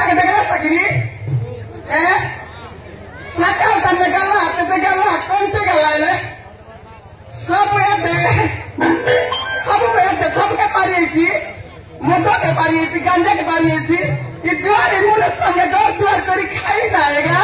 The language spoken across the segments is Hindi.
তাকে দেখলে সাকিরি সকাল তানে গেল হাতে গেল কোনতে গেল সব सबके पारिएसी मदो के पारिएसी गांजा के पारिएसी ये जुआरी मुने संगे दौड़ दुआर करी खाई ना आएगा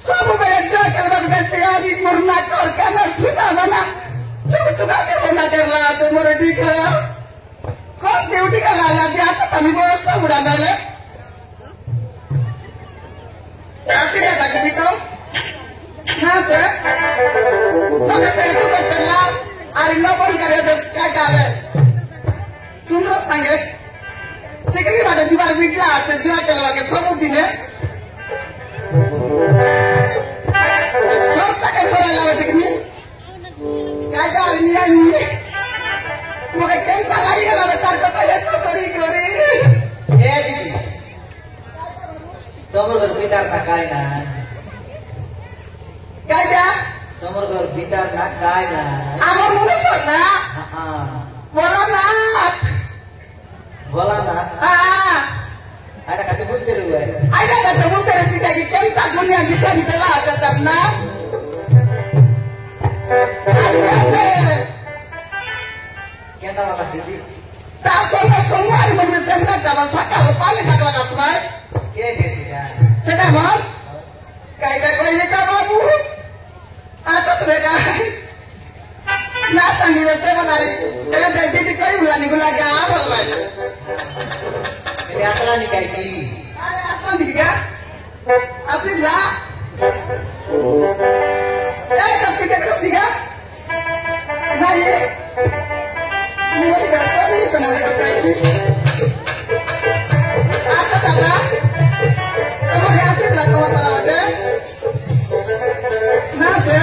सब मेरे जो के लोग जैसे यारी मुरना कर काना छुटा बना चुका के बना कर ला तो मोरे ठीक है कौन ड्यूटी का लाला जी आसा तभी वो सब उड़ा डाले ऐसी ना तक भी तो ना से तो कहते तो करला अरे लोगों करे तो क्या डाले सुंदर संगे सिकली बाटे जीवार बिटला आते जुआ के लगा के सब दिने सब तक सोरा लावे दिखनी क्या डाल निया नहीं मुझे कई साल गला तार को पहले तो करी ए दीदी तमर घर भीतर ना काय ना क्या तमर घर भीतर ना काय ना আমার মনে সর না বলো না बोला ना ada kata butir gue ada kata butir sih jadi kenta dunia bisa ditelah tetap na kita malas didi tak semua ini memisahkan dalam sakal paling bakal kasih ke sih ya sudah mal kayak kau ini kamu atau mereka ना संगी वैसे बता रही तेरे बेटी की कोई बुला नहीं बुला क्या बोल भाई ये असला निकाय की अरे असला निकाय असील ला कब की तेरे कुछ निकाय ना ये मेरे घर पर नहीं सुना सकता है आता दादा तुम्हारे असील ला कौन बना होते ना से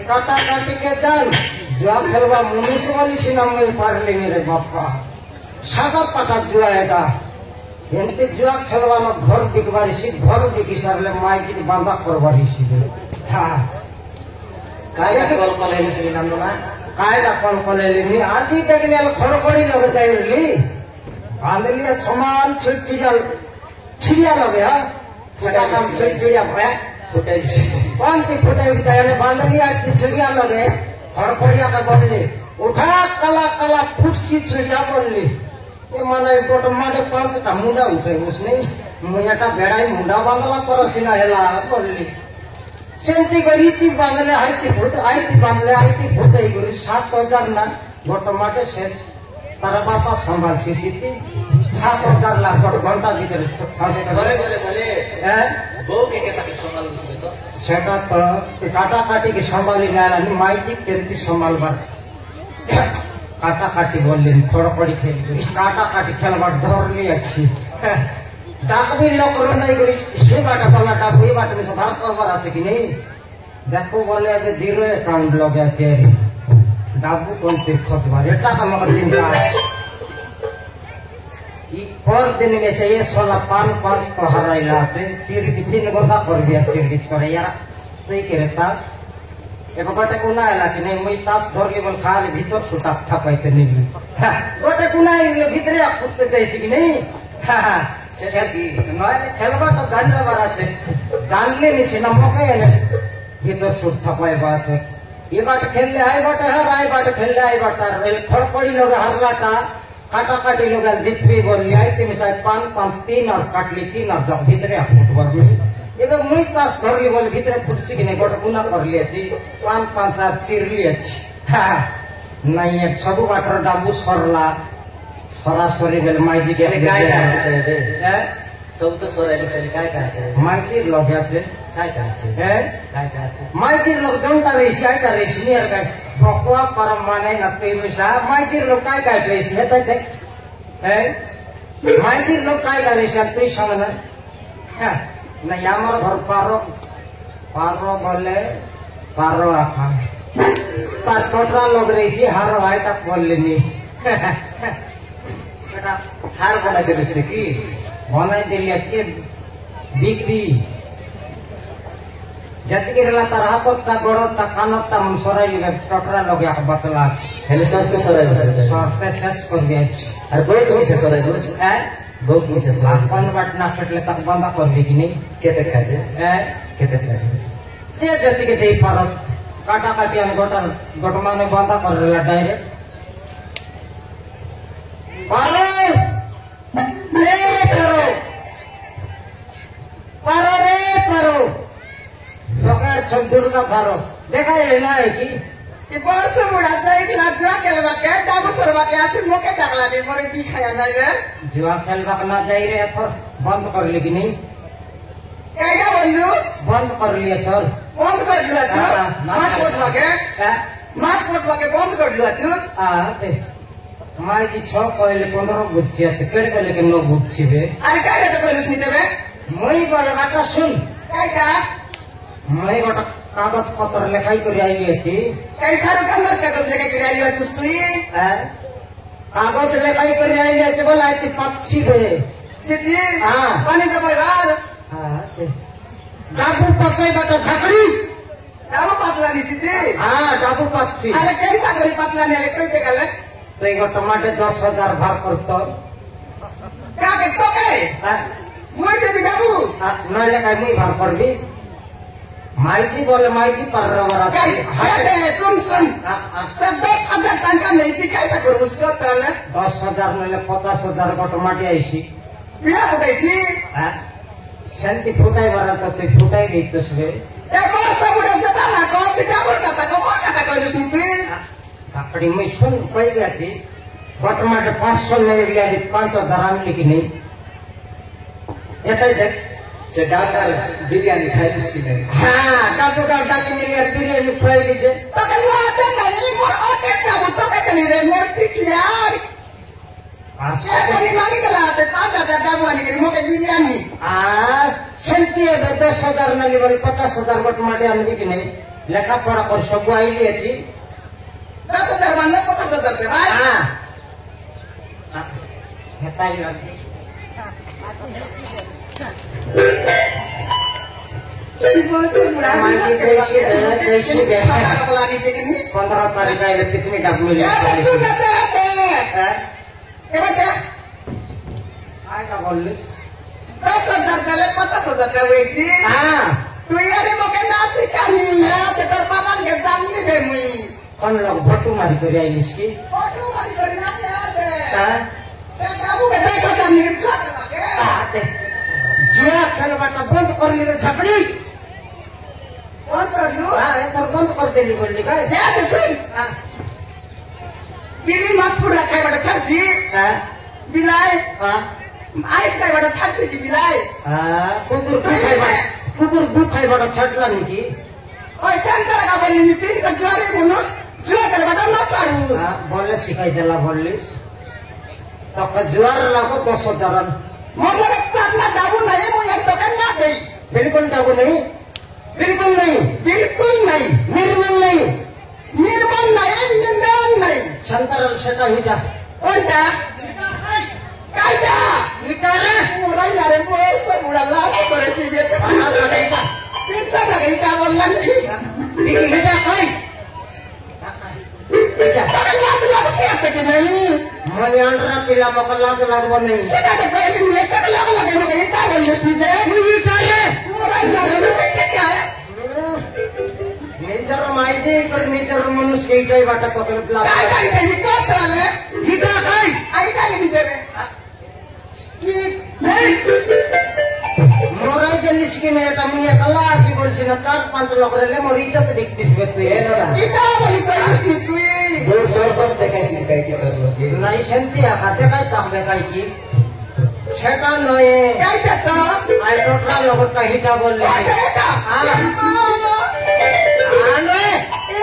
काटा काटी के जान जुआ खेलवा मुनिस वाली सिनाम में पारले रे बापा सागा पाटा जुआ एटा एनते जुआ खेलवा में घर बिकबारी सी घर बिकी सारले माई जी बांधा करबारी सी हां काया कल कलेली सी नाम ना कायरा कल कलेली नी आजी देखने खड़खड़ी लगे जाइली बांधलिया समान छिड़िया लगे हां सेटा काम छिड़िया पे फुटाई कौन की फुटाई बिताया बांधलिया चिड़िया लगे हड़पड़िया का बोलली उठा कला कला फुट सी चिड़िया बोलली ये माने गोट माटे 5टा मुंडा उठे उसने मुयाटा बेड़ाई मुंडा बांधला परसिना हेला बोलली सेंती गरीती बांधले आईती बांधले आईती फुटाई गरी 7000 ना गोट माटे शेष तारा बापा संभाल सीसीती 7000 लाख घंटा भीतर बोले बो के ताके संभाल बिसो सेटा तो काटा काटी के संभाली जाना नि माइची तेरी संभालबार काटा काटी बोललेन खड़खड़ी खेल काटा काटी खेलबार धरली अछि डाकबी नकर नहीं करी से बाटा कला डाकू ये बाटा में संभाल करबार আছে कि नहीं देखो बोले अब 0 अकाउंट लगे चेरी डाबू कोन ते खतबार एटा का मगर चिंता और दिन में से ये 16 तो हराइला चिर 3 गोदा कर दिया चिरगित करे यार तो के तास एक गोटे कुना आला कि नहीं मई तास धर के बोल खाली भीतर सुता था पाइते नहीं गोटे कुना इले भीतर फुटते जाइसी कि नहीं हां से की नय खेलबा तो जानले बारा छे जानले नि सिना मके ने ভিতর সুর থাপাই বাত ये बाट खेलले आई बाटे हर आई बाट खेलले आई बाटा थोड़ी लोग हरलाटा काटा काटी लोग जितवी बोली आई तीन साइड 5-5-3 और काटली 3 और जब भीतरे फुटबॉल में एबे मुई तास धरली बोल भीतरे फुटसी कि नहीं गोटे गुना कर लियाची 5-5 चिर लियाची हां नहीं एक सब बाटर डाबू सरला सरासरी बेल माइजी के काय काय सब तो सोरे बिसरी काय काय माइजी लोग्याचे काय काय है काय काय माइजी लोग जनता रेसी आइटा रेसी नियर काय भोकवा परम माने नते मिसा माइजी लोग काय रेसी है ते है माइजी लोग काय रेसी आते समन नहीं हमार घर पारो पारो बोले पारो आखा पर टोटरा लोग रेसी हारो आइटा बोलनी बेटा हार बना के बिसरी की बनाई दिली अच्छे बिक्री जति ला तार हाथटा गोड़टा कानटा मन सराइली टोटरा लगे बतला हेले सब के सोरे बिसरी सरते शेष कर दिया और बोय कमी से सोरे दोस है गो कमी से सोरे अपन बट ना फटले तक बंद कर दी कि नहीं केते खाजे है केते खाजे जे जति के देई पारत काटा काटी अन गोटमा ने बंद कर लेला डायरेक्ट पारो ए करो पारो रे पारो दोकार छक दुर्गा थारो देखा ये ना है कि कि बस बुढ़ा जाए कि लाजवा केलवा के डाबू सरवा के आसे मोके टाकला ने मोरे बी खाया नहीं रे जुआ खेलवा ना जाई रे थर बंद कर ली कि नहीं कैसा बोलूस बंद कर लिए थर बंद कर दिला छूस माछ पोसवा के बंद कर दिला छूस ते माई जी 6 पहले 15 बुझी আছে केड़ के लेके 9 बुझी बे अरे कैसा तो कोई निते बे মই বলে বাটা শুন कैसा মই গোটা कागज पत्र लिखाई कर आई छी कैसा रुकंदर कागज लेके गिराई हुआ छूस तू कागज लिखाई कर आई छी बोला इतनी पक्षी बे सिद्धि हाँ। पानी जब बार हां डाबू पकई बाटा झकड़ी डाबू पातला नहीं सिद्धि हां डाबू पक्षी अरे कैसा करी पातला नहीं कोई ते गले तो एक टमाटे 10,000 भार करतो क्या के तो के मुई दे डाबू नले काय मुई भार करबी माइजी बोले माइजी पर रवरा अरे सुन सब 10,000 टंका नहीं थी क्या कर उसको तले 10,000 नले 50,000 को टमाटे आईसी बिना फुटाइसी शांति फुटाई बरा तो ते फुटाई गई तसवे ए बस बुढ़ा से ना को सिटाबर का को रुस्नी तू झाकड़ी में सुन कोई गई टमाटे 500 नहीं लिया 5,000 आनली कि नहीं ये देख से डाकर बिरयानी खाई इसकी नहीं हाँ डाकू का डाकी में लिया बिरयानी खुआई लीजिए तो कल्ला तो नहीं मोर ओटे डाबू तो के चली रे मोर टिक यार ये कोनी मांगी गला ते 5,000 डाबू आनी के मोके बिरयानी शांति है 10,000 नली बोले 50,000 को टमाटे आनली कि नहीं लेखा पढ़ा कर सब आई लिया जी 10,000 मान 50,000 दे भाई हाँ हेताई लगी बस बुढ़ा माइजी जैसी कपला नहीं थे कि 15 तारीख का किसने डब मिली यार सुन ना ते ए बेटा आएगा बोलिस 10,000 दले 50,000 दे वैसी हाँ तू यार मोके ना सिखानी है ते तर पालन के जानली बे मुई कौन लोग भट्टू मारी कर आई इसकी फोटो मन करना याद है हाँ से डाबू के 10,000 नहीं छाट लगे आते जुआ खेलवाना बंद कर ली रे झकड़ी कौन कर लू हाँ ये तो बंद कर देली बोली का याद सुन हाँ बीवी मत फुड़ रखा है बड़ा छड़सी हाँ बिलाई हाँ आइस का बड़ा छड़सी की बिलाई कुकुर दुखाई बड़ा छटला नहीं की ओए सेंटर का बोली नहीं तीन का जोरी मुनुस जो कर बड़ा ना चाड़ूस बोले सिखाई देला बोलिस तो जुआर लागो 10,000 मतलब चटना डाबू नहीं मुझे तो करना दे बिल्कुल डाबू नहीं बिल्कुल नहीं बिल्कुल नहीं निर्मल नहीं निर्मल नहीं निंदन नहीं शंकरल सेटा हिटा उल्टा काटा हिटारे मुरा यारे बस मुरा लाड़ा करे सी बेट आना लड़ाईटा पिता लगे का बोलला नहीं बिकी हिटा कोई हिटा लाज लाज से आते कि नहीं मैं अंडरा पिला मका लाज लागबो नहीं सेटा के कहली नहीं कर लगे मगे का बोलिस नहीं जे हिटारे मुरा यारे बेटे क्या है সেইটাই বাটা তোকে ব্লাড काय काय काय करतो आले গীতা খাই आई काय लिखी देवे কি মরাই গেলিস কি না এটা মুই একলা আছি বলছি না 4-5 লোক রেলে মোর ইজ্জত দেখতিস বে তুই ఏ నోరా इटा बोली करिस नी तुई నువ్వు సర్కస్ দেখাইছিস কাই কি তোর লোকে নাই সেন্তি হাতে কাই তাকবে কাই কি সেটা নয় काय करतो আই টোটলা লোক কাহিটা বললে काय करतो আনে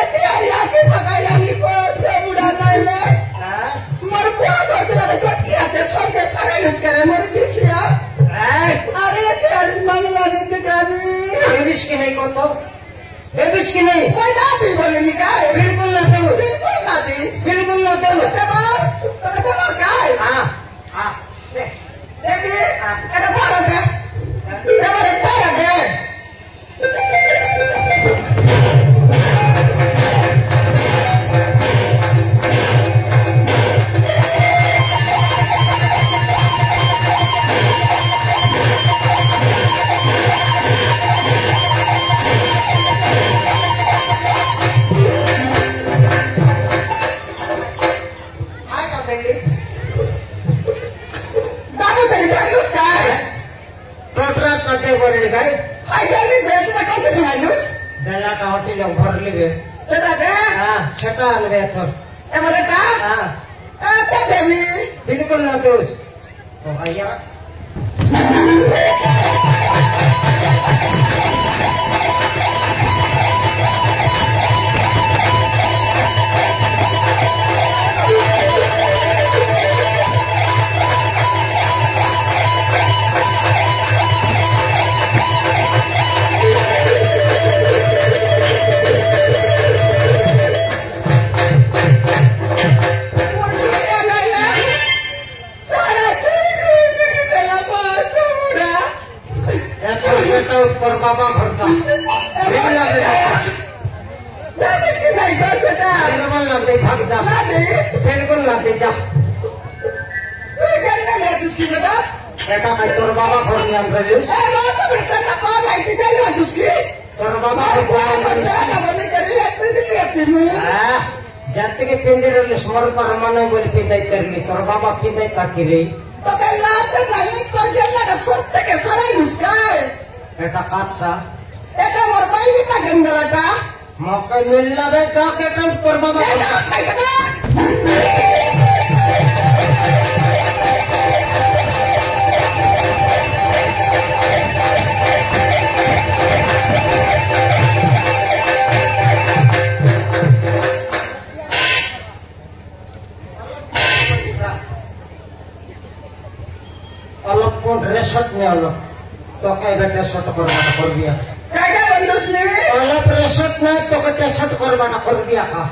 एते यार आके पकाया नी से बुढ़ा नाले मर को करते लगे कटकी आते सबके सारे लुस करे मर देखिया अरे यार मंगला ने दिखानी বেবিস কি নাই কত বেবিস কি নাই कोई ना दी बोले नी काय বিলকুল না দেব बिल्कुल ना दी বিলকুল না দেব तो बार काय দে देवी এটা ধরো দে এবারে ধরো দে আই কা বেলিস बाबू तेरी लुस काय টোটলা কতে বললি গাই हाय गली जैसे ना कौन से लुस দেলাটা হোটেলে ভরলিবে সেটা দে সেটা আনবে তোর এবারে কা তা দেবী বিলকুল না দোষ ও ভাইয়া তোর বাবা ভরতা বিলকুল না দে বিলকুল না দে ভাগ যা বিলকুল না দে যা এটা কাই তোর বাবা ঘর নিয়ে আমরা লিস তোর বাবা যার থেকে পিন্দের স্মর পারমানয় বলে পিন্দাই করলি তোর বাবা পিন্দাই তাকি রে এটা কাটটা মকাই মিললা রে যা কেটে তোর বাবা অলপ রেশট নে অলপ তোকে বেটা শট করবাটা করবি অলপ রেশট নাই তোকে টেশট করবাটা করবি আকা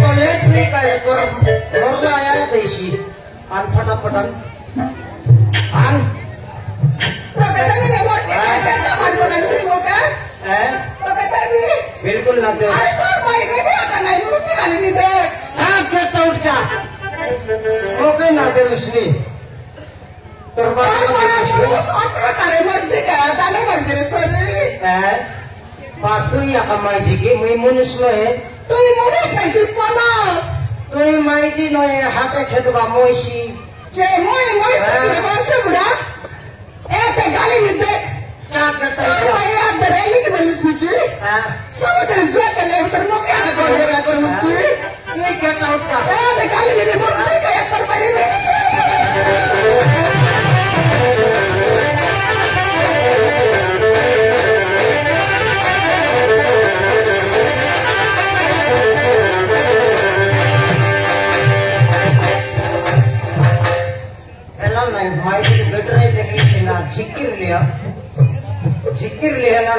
বলে তুই কাই তোর ঘরলে আয়া দেশি আন ফটাফটান আন बिल्कुल ना दे उठ जा ओके ना दे उसने তোর তুই মাইজি মুই মনুষ নয় তুই মাইজি নয় হাতে খেতবা মহিষী তুই কেটা উঠা झिकिर लिया ना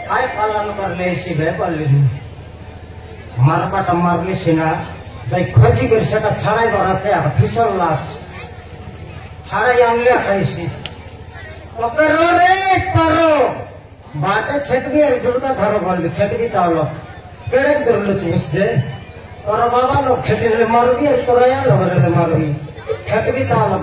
काय पालन करले शिबे पालिनी मारपाटा मारली सिना যাই খজি করে সেটা ছাড়াই বাড়াচ্ছে আর ফিসল লাচ ছাড়াই আনলে খাইছি ওকে রে পারো বাটে ছেটবি আর দুর্গা ধরো বলবি খেটবি তাহলে কেড়ে ধরলো চুষছে তোর বাবা লোক খেটে মারবি আর তোরা মারবি খেটবি তাহলে